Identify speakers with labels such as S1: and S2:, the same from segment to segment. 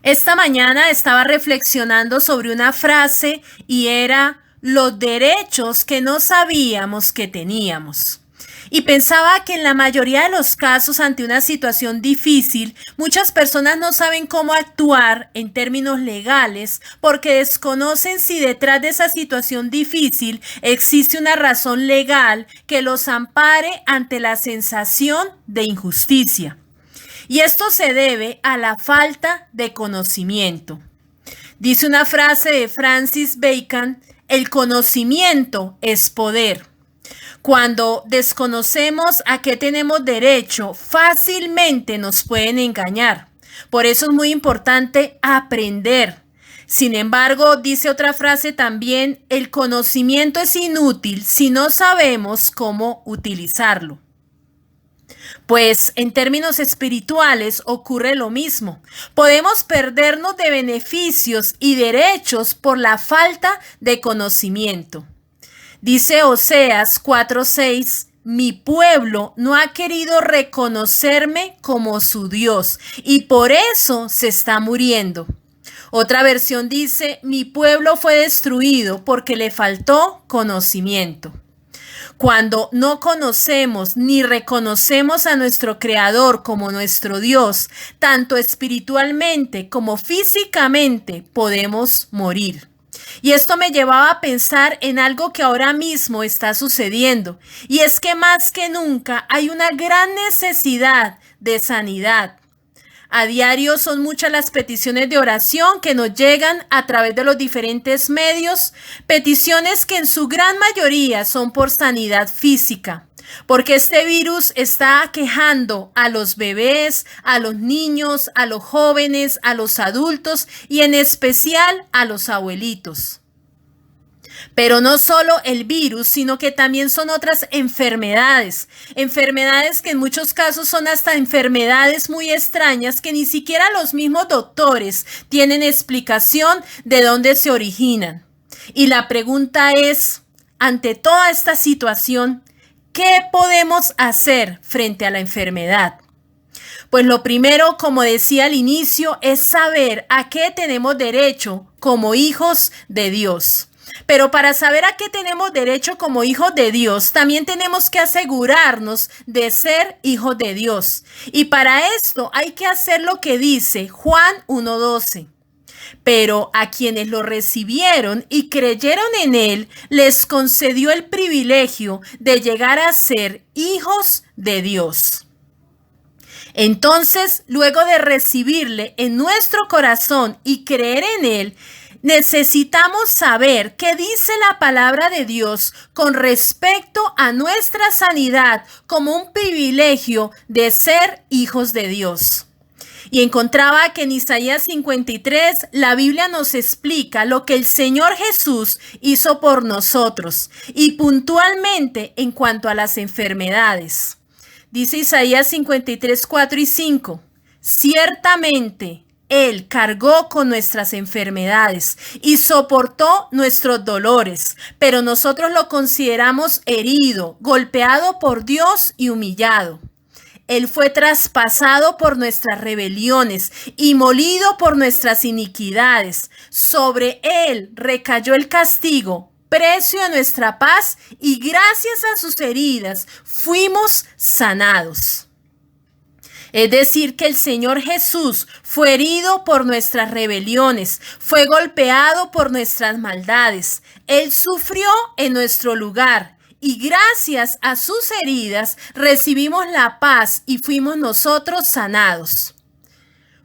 S1: Esta mañana estaba reflexionando sobre una frase y era los derechos que no sabíamos que teníamos. Y pensaba que en la mayoría de los casos ante una situación difícil, muchas personas no saben cómo actuar en términos legales porque desconocen si detrás de esa situación difícil existe una razón legal que los ampare ante la sensación de injusticia. Y esto se debe a la falta de conocimiento. Dice una frase de Francis Bacon: el conocimiento es poder. Cuando desconocemos a qué tenemos derecho, fácilmente nos pueden engañar. Por eso es muy importante aprender. Sin embargo, dice otra frase también: el conocimiento es inútil si no sabemos cómo utilizarlo. Pues en términos espirituales ocurre lo mismo. Podemos perdernos de beneficios y derechos por la falta de conocimiento. Dice Oseas 4:6, mi pueblo no ha querido reconocerme como su Dios y por eso se está muriendo. Otra versión dice, mi pueblo fue destruido porque le faltó conocimiento. Cuando no conocemos ni reconocemos a nuestro Creador como nuestro Dios, tanto espiritualmente como físicamente podemos morir. Y esto me llevaba a pensar en algo que ahora mismo está sucediendo, y es que más que nunca hay una gran necesidad de sanidad. A diario son muchas las peticiones de oración que nos llegan a través de los diferentes medios, peticiones que en su gran mayoría son por sanidad física, porque este virus está aquejando a los bebés, a los niños, a los jóvenes, a los adultos y en especial a los abuelitos. Pero no solo el virus, sino que también son otras enfermedades que en muchos casos son hasta enfermedades muy extrañas que ni siquiera los mismos doctores tienen explicación de dónde se originan. Y la pregunta es, ante toda esta situación, ¿qué podemos hacer frente a la enfermedad? Pues lo primero, como decía al inicio, es saber a qué tenemos derecho como hijos de Dios. Pero para saber a qué tenemos derecho como hijos de Dios, también tenemos que asegurarnos de ser hijos de Dios. Y para esto hay que hacer lo que dice Juan 1:12. Pero a quienes lo recibieron y creyeron en él, les concedió el privilegio de llegar a ser hijos de Dios. Entonces, luego de recibirle en nuestro corazón y creer en él, necesitamos saber qué dice la palabra de Dios con respecto a nuestra sanidad como un privilegio de ser hijos de Dios. Y encontraba que en Isaías 53 la Biblia nos explica lo que el Señor Jesús hizo por nosotros y puntualmente en cuanto a las enfermedades. Dice Isaías 53, 4 y 5, ciertamente Él cargó con nuestras enfermedades y soportó nuestros dolores, pero nosotros lo consideramos herido, golpeado por Dios y humillado. Él fue traspasado por nuestras rebeliones y molido por nuestras iniquidades. Sobre Él recayó el castigo, precio de nuestra paz, y gracias a sus heridas fuimos sanados. Es decir, que el Señor Jesús fue herido por nuestras rebeliones, fue golpeado por nuestras maldades. Él sufrió en nuestro lugar y gracias a sus heridas recibimos la paz y fuimos nosotros sanados.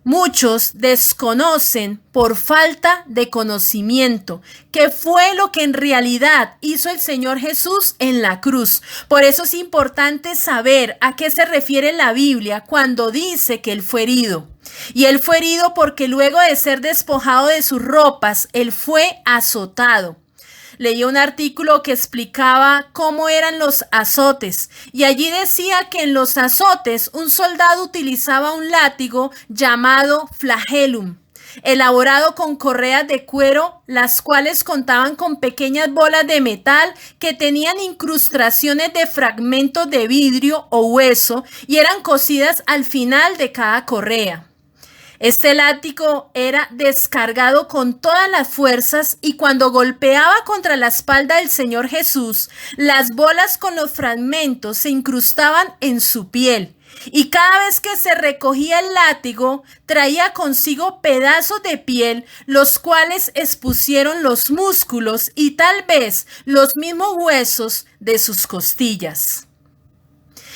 S1: Muchos desconocen por falta de conocimiento qué fue lo que en realidad hizo el Señor Jesús en la cruz. Por eso es importante saber a qué se refiere la Biblia cuando dice que Él fue herido. Y Él fue herido porque luego de ser despojado de sus ropas, Él fue azotado. Leí un artículo que explicaba cómo eran los azotes y allí decía que en los azotes un soldado utilizaba un látigo llamado flagellum, elaborado con correas de cuero, las cuales contaban con pequeñas bolas de metal que tenían incrustaciones de fragmentos de vidrio o hueso y eran cosidas al final de cada correa. Este látigo era descargado con todas las fuerzas y cuando golpeaba contra la espalda del Señor Jesús, las bolas con los fragmentos se incrustaban en su piel. Y cada vez que se recogía el látigo, traía consigo pedazos de piel, los cuales expusieron los músculos y tal vez los mismos huesos de sus costillas.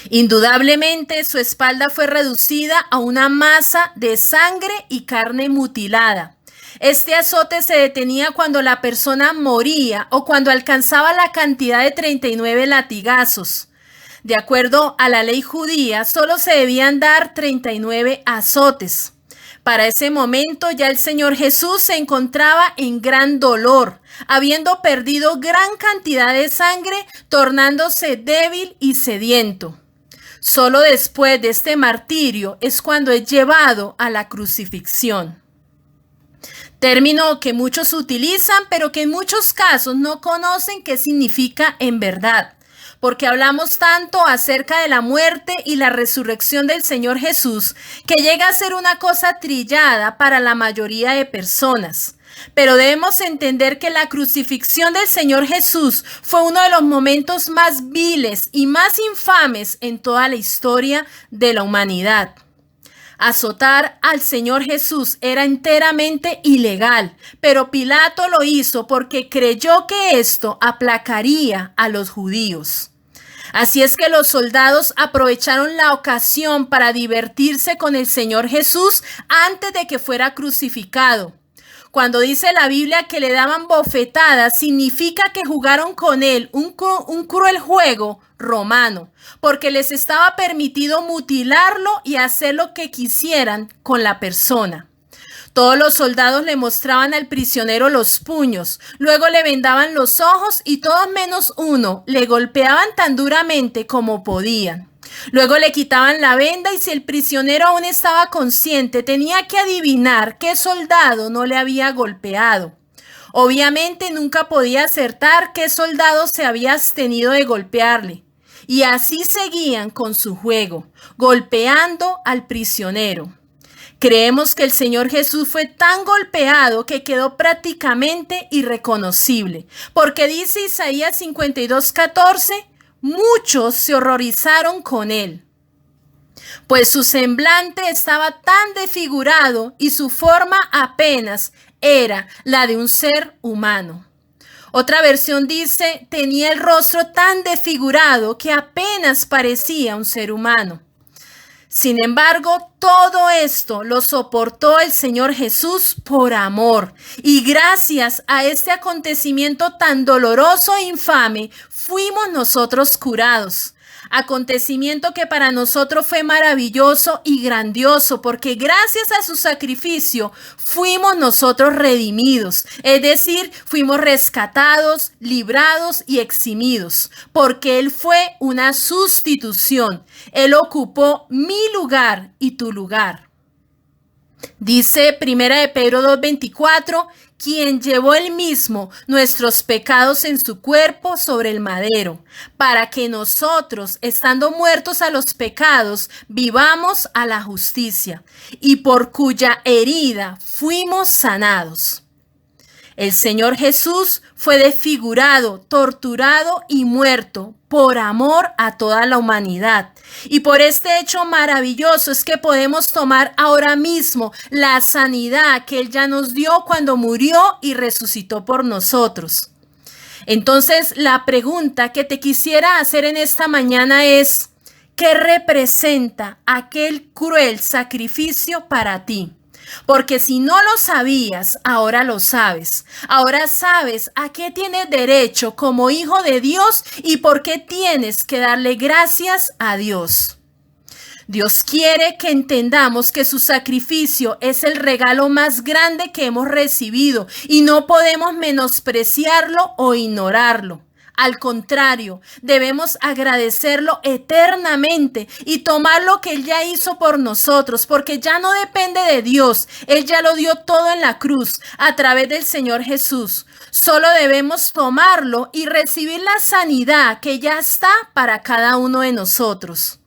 S1: Indudablemente su espalda fue reducida a una masa de sangre y carne mutilada. Este azote se detenía cuando la persona moría o cuando alcanzaba la cantidad de 39 latigazos. De acuerdo a la ley judía, solo se debían dar 39 azotes. Para ese momento ya el Señor Jesús se encontraba en gran dolor, habiendo perdido gran cantidad de sangre, tornándose débil y sediento. Solo después de este martirio es cuando es llevado a la crucifixión. Término que muchos utilizan, pero que en muchos casos no conocen qué significa en verdad. Porque hablamos tanto acerca de la muerte y la resurrección del Señor Jesús, que llega a ser una cosa trillada para la mayoría de personas. Pero debemos entender que la crucifixión del Señor Jesús fue uno de los momentos más viles y más infames en toda la historia de la humanidad. Azotar al Señor Jesús era enteramente ilegal, pero Pilato lo hizo porque creyó que esto aplacaría a los judíos. Así es que los soldados aprovecharon la ocasión para divertirse con el Señor Jesús antes de que fuera crucificado. Cuando dice la Biblia que le daban bofetadas, significa que jugaron con él un cruel juego romano, porque les estaba permitido mutilarlo y hacer lo que quisieran con la persona. Todos los soldados le mostraban al prisionero los puños, luego le vendaban los ojos y todos menos uno le golpeaban tan duramente como podían. Luego le quitaban la venda y si el prisionero aún estaba consciente, tenía que adivinar qué soldado no le había golpeado. Obviamente nunca podía acertar qué soldado se había abstenido de golpearle. Y así seguían con su juego, golpeando al prisionero. Creemos que el Señor Jesús fue tan golpeado que quedó prácticamente irreconocible, porque dice Isaías 52:14, muchos se horrorizaron con él, pues su semblante estaba tan desfigurado y su forma apenas era la de un ser humano. Otra versión dice, tenía el rostro tan desfigurado que apenas parecía un ser humano. Sin embargo, todo esto lo soportó el Señor Jesús por amor. Y gracias a este acontecimiento tan doloroso e infame, fuimos nosotros curados. Acontecimiento que para nosotros fue maravilloso y grandioso, porque gracias a su sacrificio fuimos nosotros redimidos, es decir, fuimos rescatados, librados y eximidos, porque Él fue una sustitución. Él ocupó mi lugar y tu lugar. Dice 1 Pedro 2:24, quien llevó él mismo nuestros pecados en su cuerpo sobre el madero, para que nosotros, estando muertos a los pecados, vivamos a la justicia, y por cuya herida fuimos sanados. El Señor Jesús fue desfigurado, torturado y muerto por amor a toda la humanidad. Y por este hecho maravilloso es que podemos tomar ahora mismo la sanidad que Él ya nos dio cuando murió y resucitó por nosotros. Entonces, la pregunta que te quisiera hacer en esta mañana es, ¿qué representa aquel cruel sacrificio para ti? Porque si no lo sabías, ahora lo sabes. Ahora sabes a qué tienes derecho como hijo de Dios y por qué tienes que darle gracias a Dios. Dios quiere que entendamos que su sacrificio es el regalo más grande que hemos recibido y no podemos menospreciarlo o ignorarlo. Al contrario, debemos agradecerlo eternamente y tomar lo que Él ya hizo por nosotros, porque ya no depende de Dios. Él ya lo dio todo en la cruz a través del Señor Jesús. Solo debemos tomarlo y recibir la sanidad que ya está para cada uno de nosotros.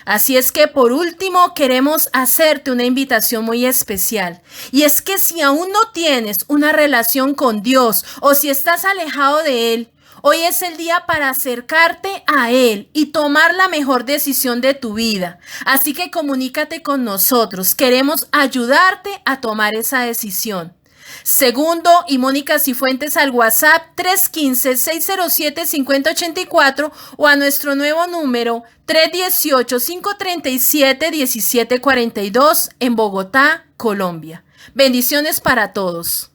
S1: Así es que por último queremos hacerte una invitación muy especial. Y es que si aún no tienes una relación con Dios o si estás alejado de Él, hoy es el día para acercarte a Él y tomar la mejor decisión de tu vida. Así que comunícate con nosotros. Queremos ayudarte a tomar esa decisión. Segundo y Mónica Cifuentes al WhatsApp 315-607-5084 o a nuestro nuevo número 318-537-1742 en Bogotá, Colombia. Bendiciones para todos.